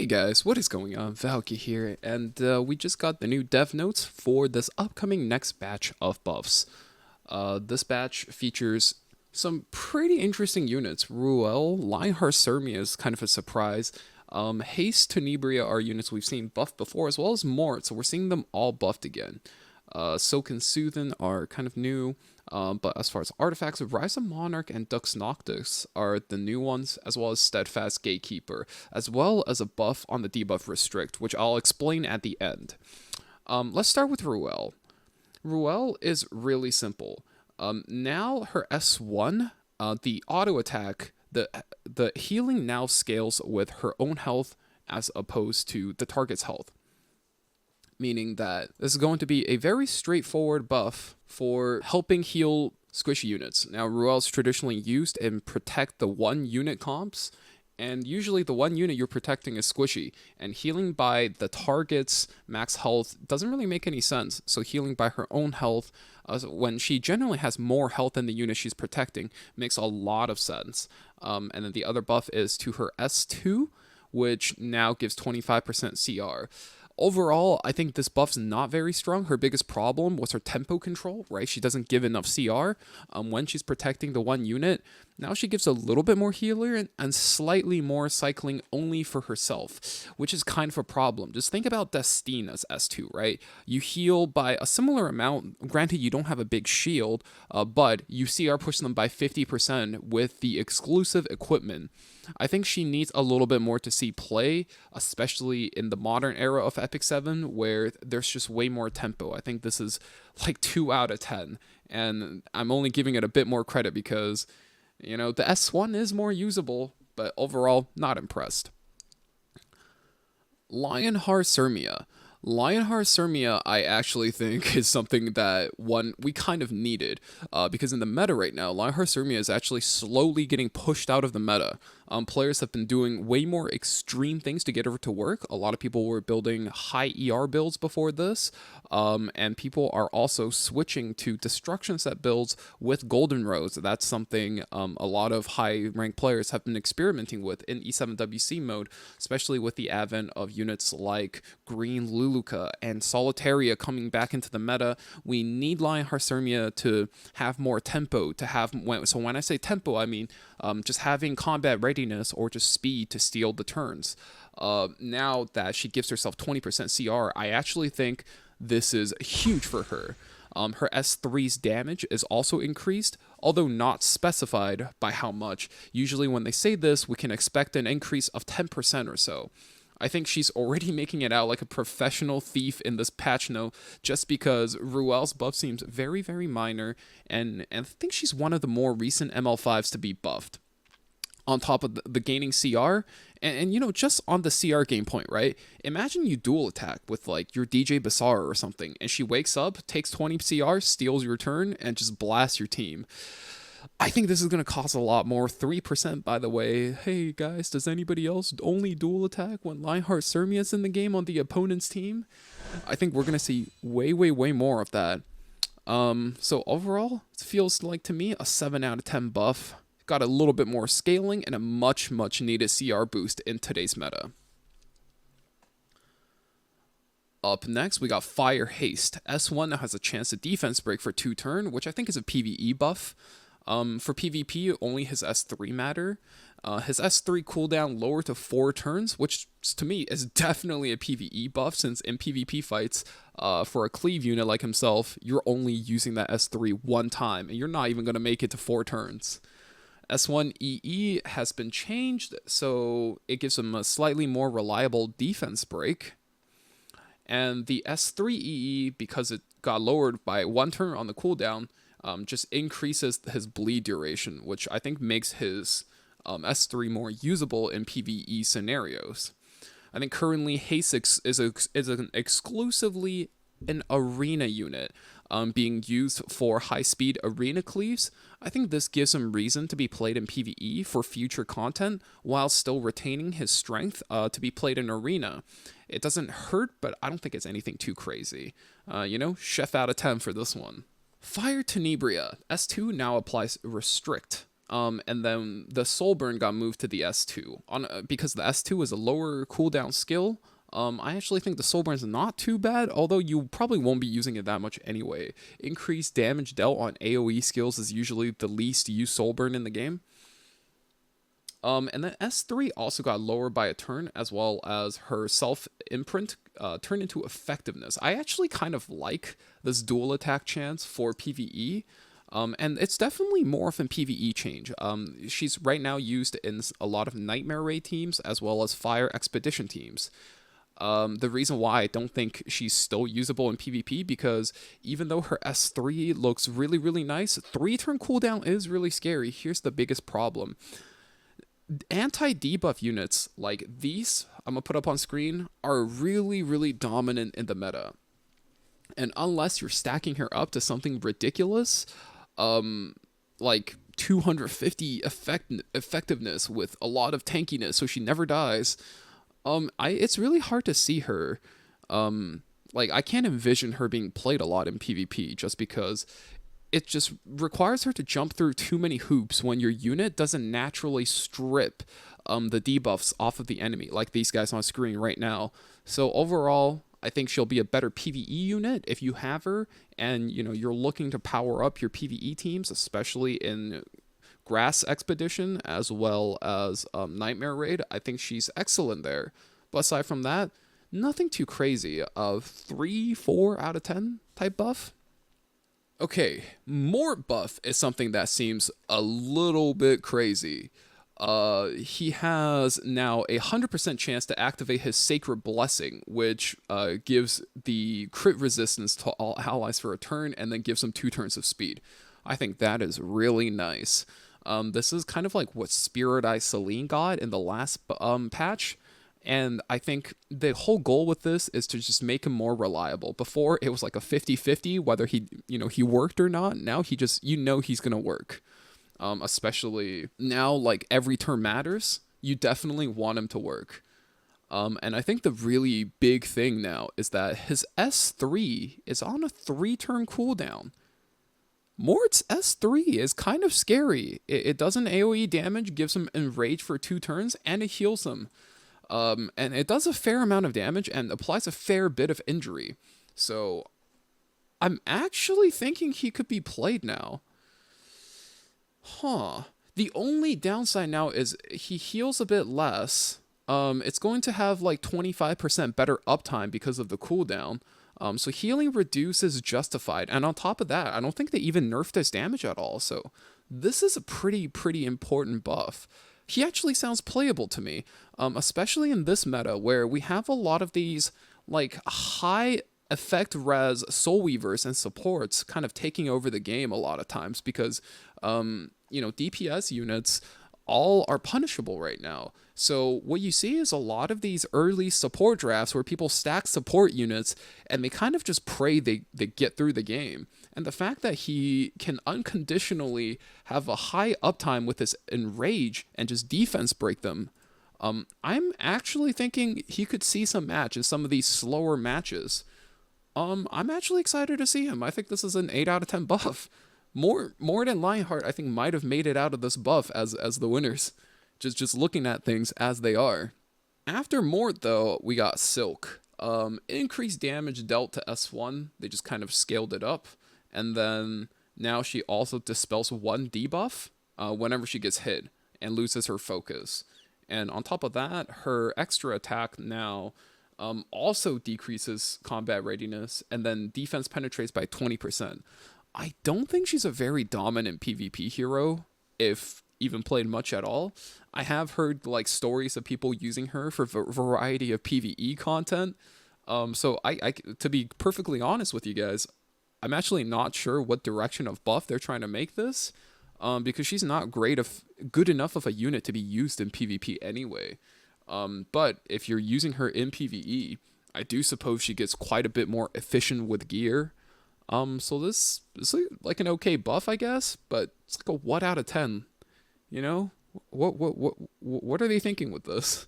Hey guys, what is going on? Valky here, and we just got the new dev notes for this upcoming next batch of buffs. This batch features some pretty interesting units. Ruele, Lionheart Cermia is kind of a surprise. Haste, Tenebria are units we've seen buffed before, as well as Mort, so we're seeing them all buffed again. Silk and Suthan are kind of new, but as far as artifacts, Rise of Monarch and Dux Noctis are the new ones, as well as Steadfast Gatekeeper, as well as a buff on the debuff Restrict, which I'll explain at the end. Let's start with Ruele. Ruele is really simple. Now her S1, the auto attack, the healing now scales with her own health as opposed to the target's health, meaning that this is going to be a very straightforward buff for helping heal squishy units. Now, Ruele's traditionally used in protect the one unit comps, and usually the one unit you're protecting is squishy, and healing by the target's max health doesn't really make any sense. So healing by her own health, when she generally has more health than the unit she's protecting, makes a lot of sense. And then the other buff is to her S2, which now gives 25% CR. Overall, I think this buff's not very strong. Her biggest problem was her tempo control, right? She doesn't give enough CR when she's protecting the one unit. Now she gives a little bit more healer and slightly more cycling only for herself, which is kind of a problem. Just think about Destina's S2, right? You heal by a similar amount. Granted, you don't have a big shield, but you CR push them by 50% with the exclusive equipment. I think she needs a little bit more to see play, especially in the modern era of Epic 7, where there's just way more tempo. I think this is like 2 out of 10, and I'm only giving it a bit more credit because, you know, the S1 is more usable, but overall, not impressed. Lionheart Cermia. Lionheart Cermia, I actually think, is something that we kind of needed, because in the meta right now, Lionheart Cermia is actually slowly getting pushed out of the meta. Players have been doing way more extreme things to get her to work. A lot of people were building high ER builds before this, and people are also switching to destruction set builds with Golden Rose. That's something a lot of high-ranked players have been experimenting with in E7WC mode, especially with the advent of units like Green Luluka and Solitaria coming back into the meta. We need Lionheart Cermia to have more tempo, so when I say tempo, I mean just having combat readiness or just speed to steal the turns. Now that she gives herself 20% CR, I actually think this is huge for her. Her S3's damage is also increased, although not specified by how much. Usually when they say this, we can expect an increase of 10% or so. I think she's already making it out like a professional thief in this patch note, just because Ruele's buff seems very, very minor, and I think she's one of the more recent ML5s to be buffed. On top of the gaining CR, and you know, just on the CR game point, right? Imagine you dual attack with like your DJ Bassar or something, and she wakes up, takes 20 CR, steals your turn, and just blasts your team. I think this is going to cost a lot more. 3%, by the way. Hey guys, does anybody else only dual attack when Lionheart Cermia is in the game on the opponent's team? I think we're going to see way, way, way more of that. So overall, it feels like to me a 7 out of 10 buff. Got a little bit more scaling and a much, much needed CR boost in today's meta. Up next, we got Fire Haste. S1 now has a chance to defense break for 2 turn, which I think is a PvE buff. For PvP, only his S3 matter. His S3 cooldown lower to 4 turns, which to me is definitely a PvE buff, since in PvP fights, for a cleave unit like himself, you're only using that S3 one time, and you're not even going to make it to 4 turns. S1 EE has been changed, so it gives him a slightly more reliable defense break. And the S3 EE, because it got lowered by 1 turn on the cooldown, just increases his bleed duration, which I think makes his S3 more usable in PvE scenarios. I think currently Haste is an exclusively an arena unit, being used for high-speed arena cleaves. I think this gives him reason to be played in PvE for future content, while still retaining his strength to be played in arena. It doesn't hurt, but I don't think it's anything too crazy. You know, chef out of 10 for this one. Fire Tenebria. S2 now applies Restrict. And then the Soul Burn got moved to the S2 because the S2 is a lower cooldown skill. I actually think the Soul Burn is not too bad, although you probably won't be using it that much anyway. Increased damage dealt on AoE skills is usually the least used Soul Burn in the game. And then S3 also got lower by a turn, as well as her self imprint turned into effectiveness. I actually kind of like this dual attack chance for PvE. And it's definitely more of a PvE change. She's right now used in a lot of Nightmare Raid teams as well as Fire Expedition teams. The reason why I don't think she's still usable in PvP, because even though her S3 looks really, really nice, 3-turn cooldown is really scary. Here's the biggest problem. Anti-debuff units like these, I'm going to put up on screen, are really, really dominant in the meta. And unless you're stacking her up to something ridiculous, like 250 effectiveness with a lot of tankiness so she never dies, it's really hard to see her. Like, I can't envision her being played a lot in PvP just because it just requires her to jump through too many hoops when your unit doesn't naturally strip the debuffs off of the enemy, like these guys on screen right now. So overall, I think she'll be a better PvE unit if you have her, and you're looking to power up your PvE teams, especially in Grass Expedition as well as Nightmare Raid. I think she's excellent there. But aside from that, nothing too crazy. 3-4 out of 10 type buff. Okay, Mort buff is something that seems a little bit crazy. He has now a 100% chance to activate his Sacred Blessing, which gives the crit resistance to all allies for a turn, and then gives him 2 turns of speed. I think that is really nice. This is kind of like what Spirit Eye Celine got in the last patch. And I think the whole goal with this is to just make him more reliable. Before, it was like a 50-50 whether he worked or not. Now he just, he's going to work. Especially now, like, every turn matters. You definitely want him to work. And I think the really big thing now is that his S3 is on a 3-turn cooldown. Mort's S3 is kind of scary. It does an AoE damage, gives him Enrage for 2 turns, and it heals him. And it does a fair amount of damage and applies a fair bit of injury. So I'm actually thinking he could be played now. The only downside now is he heals a bit less. It's going to have like 25% better uptime because of the cooldown. So healing reduce is justified. And on top of that, I don't think they even nerfed his damage at all. So this is a pretty important buff. He actually sounds playable to me, especially in this meta where we have a lot of these like high effect res soul weavers and supports kind of taking over the game a lot of times because DPS units all are punishable right now. So what you see is a lot of these early support drafts where people stack support units and they kind of just pray they get through the game. And the fact that he can unconditionally have a high uptime with his Enrage and just defense break them, I'm actually thinking he could see some match in some of these slower matches. I'm actually excited to see him. I think this is an 8 out of 10 buff. More than Lionheart, I think, might have made it out of this buff as the winners. Just looking at things as they are. After Mort, though, we got Silk. Increased damage dealt to S1. They just kind of scaled it up. And then now she also dispels 1 debuff whenever she gets hit and loses her focus. And on top of that, her extra attack now also decreases combat readiness, and then defense penetrates by 20%. I don't think she's a very dominant PvP hero, if even played much at all. I have heard like stories of people using her for a variety of PvE content. So I, to be perfectly honest with you guys, I'm actually not sure what direction of buff they're trying to make this, because she's not good enough of a unit to be used in PvP anyway. But if you're using her in PvE, I do suppose she gets quite a bit more efficient with gear. So this is like an okay buff, I guess, but it's like a what out of 10, What are they thinking with this?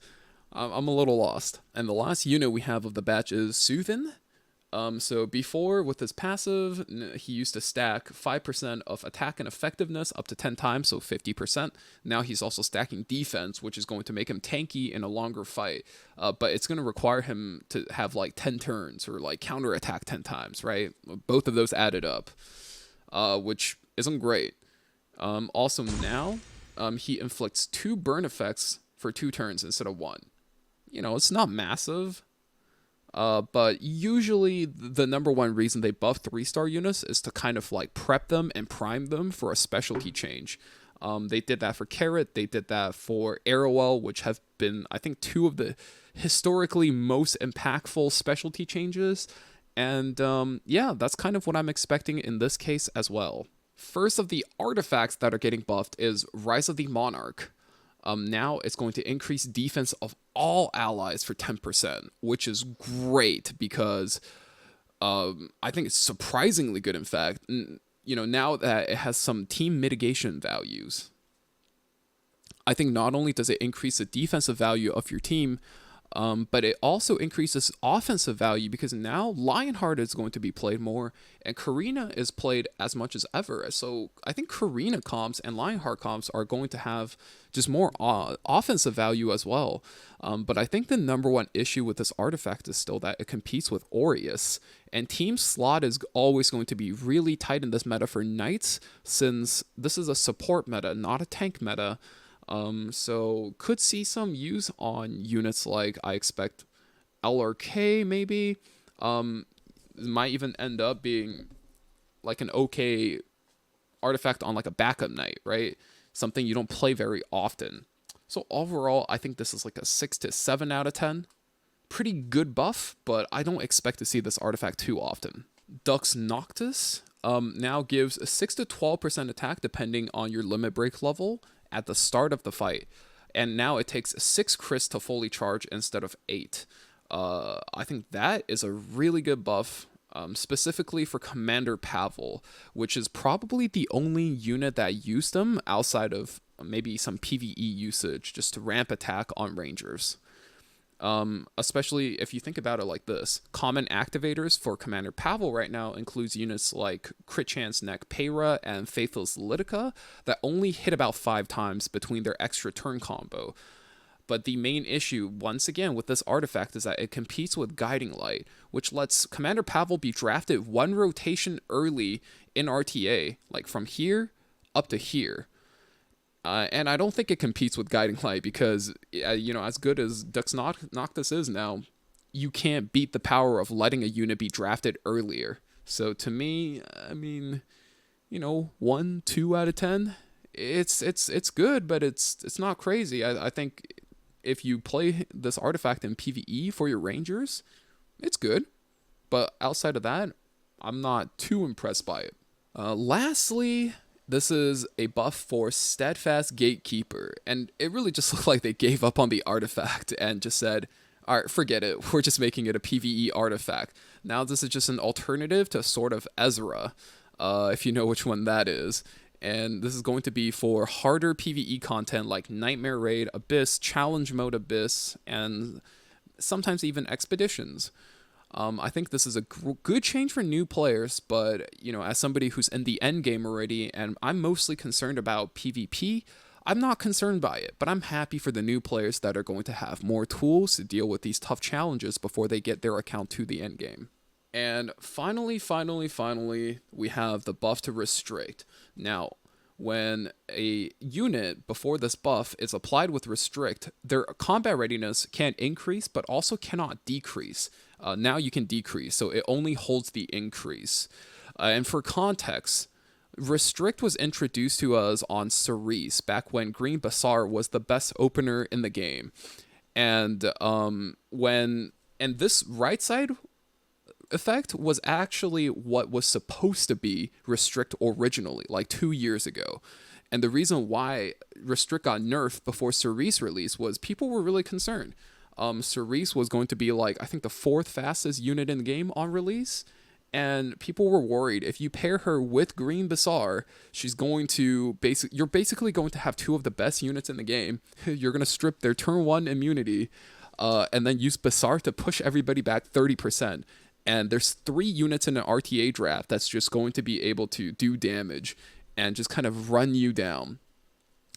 I'm a little lost. And the last unit we have of the batch is Suthan. So before, with his passive, he used to stack 5% of attack and effectiveness up to 10 times, so 50%. Now he's also stacking defense, which is going to make him tanky in a longer fight. But it's going to require him to have like 10 turns or like counterattack 10 times, right? Both of those added up, which isn't great. Also now, he inflicts 2 burn effects for 2 turns instead of 1. It's not massive. But usually the number one reason they buff 3-star units is to kind of like prep them and prime them for a specialty change. They did that for Carrot, they did that for Arrowell, which have been, I think, 2 of the historically most impactful specialty changes. And yeah, that's kind of what I'm expecting in this case as well. First of the artifacts that are getting buffed is Rise of the Monarch. Now it's going to increase defense of all allies for 10%, which is great because I think it's surprisingly good, in fact. Now that it has some team mitigation values. I think not only does it increase the defensive value of your team, but it also increases offensive value because now Lionheart is going to be played more and Karina is played as much as ever. So I think Karina comps and Lionheart comps are going to have just more offensive value as well. But I think the number one issue with this artifact is still that it competes with Aureus. And team slot is always going to be really tight in this meta for Knights, since this is a support meta, not a tank meta. So could see some use on units like, I expect, LRK maybe. Might even end up being like an okay artifact on like a backup knight, right? Something you don't play very often. So overall, I think this is like a 6 to 7 out of 10. Pretty good buff, but I don't expect to see this artifact too often. Dux Noctis now gives a 6 to 12% attack depending on your limit break level at the start of the fight, and now it takes 6 crits to fully charge instead of 8. I think that is a really good buff, specifically for Commander Pavel, which is probably the only unit that used them outside of maybe some PvE usage just to ramp attack on Rangers. Especially if you think about it like this. Common activators for Commander Pavel right now includes units like Crit Chance Neck Peyra and Faithless Litica that only hit about 5 times between their extra turn combo. But the main issue, once again, with this artifact is that it competes with Guiding Light, which lets Commander Pavel be drafted 1 rotation early in RTA, like from here up to here. And I don't think it competes with Guiding Light because, as good as Dux Noctis is now, you can't beat the power of letting a unit be drafted earlier. So to me, I mean, 1, 2 out of 10, it's good, but it's not crazy. I think if you play this artifact in PvE for your Rangers, it's good. But outside of that, I'm not too impressed by it. Lastly, this is a buff for Steadfast Gatekeeper, and it really just looked like they gave up on the artifact and just said, alright, forget it, we're just making it a PvE artifact. Now this is just an alternative to Sword of Ezra, if you know which one that is. And this is going to be for harder PvE content like Nightmare Raid, Abyss, Challenge Mode Abyss, and sometimes even Expeditions. I think this is a good change for new players, but, as somebody who's in the end game already, and I'm mostly concerned about PvP, I'm not concerned by it, but I'm happy for the new players that are going to have more tools to deal with these tough challenges before they get their account to the end game. And finally, we have the buff to Restrict. Now, when a unit before this buff is applied with Restrict, their combat readiness can increase, but also cannot decrease. Now you can decrease, so it only holds the increase. And for context, Restrict was introduced to us on Cerise back when Green Bazaar was the best opener in the game. And this right side effect was actually what was supposed to be Restrict originally, like 2 years ago. And the reason why Restrict got nerfed before Cerise release was people were really concerned. Cerise was going to be like, I think, the 4th fastest unit in the game on release. And people were worried if you pair her with Green Bazaar, she's going to you're basically going to have 2 of the best units in the game. You're going to strip their turn 1 immunity, and then use Bazaar to push everybody back 30%. And there's 3 units in an RTA draft that's just going to be able to do damage and just kind of run you down.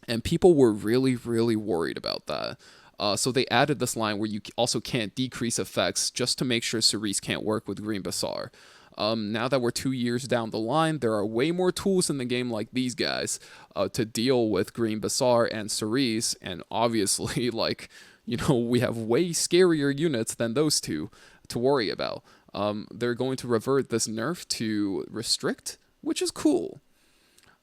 And people were really, really worried about that. So they added this line where you also can't decrease effects just to make sure Cerise can't work with Green Bazaar. Now that we're 2 years down the line, there are way more tools in the game like these guys to deal with Green Bazaar and Cerise. And obviously, like, we have way scarier units than those two to worry about. They're going to revert this nerf to restrict, which is cool.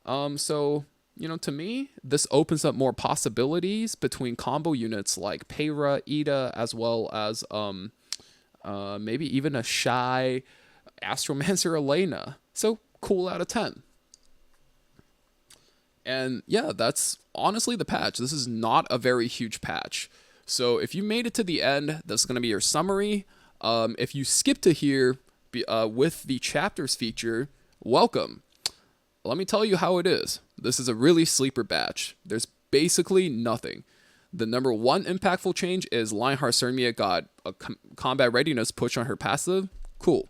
So, to me, this opens up more possibilities between combo units like Peyra, Ida, as well as maybe even a Shy Astromancer Elena. So, cool out of 10. And yeah, that's honestly the patch. This is not a very huge patch. So if you made it to the end, that's going to be your summary. If you skip to here with the chapters feature, welcome. Let me tell you how it is. This is a really sleeper batch. There's basically nothing. The number one impactful change is Lionheart Cermia got a combat readiness push on her passive. Cool.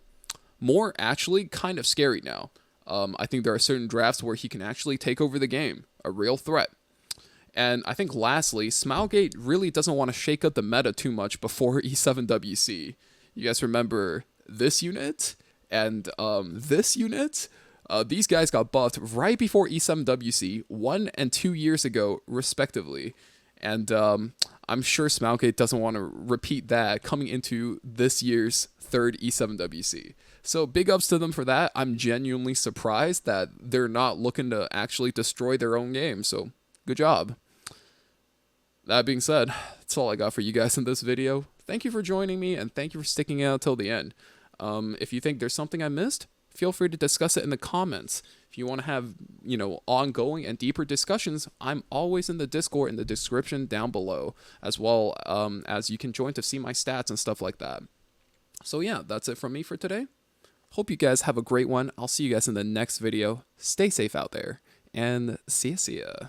More actually kind of scary now. I think there are certain drafts where he can actually take over the game. A real threat. And I think lastly, Smilegate really doesn't want to shake up the meta too much before E7WC. You guys remember this unit and this unit? These guys got buffed right before E7WC 1 and 2 years ago, respectively. And I'm sure Smilegate doesn't want to repeat that coming into this year's third E7WC. So big ups to them for that. I'm genuinely surprised that they're not looking to actually destroy their own game. So good job. That being said, that's all I got for you guys in this video. Thank you for joining me, and thank you for sticking out till the end. If you think there's something I missed, feel free to discuss it in the comments. If you want to have, ongoing and deeper discussions, I'm always in the Discord in the description down below, as well as you can join to see my stats and stuff like that. So yeah, that's it from me for today. Hope you guys have a great one. I'll see you guys in the next video. Stay safe out there, and see ya.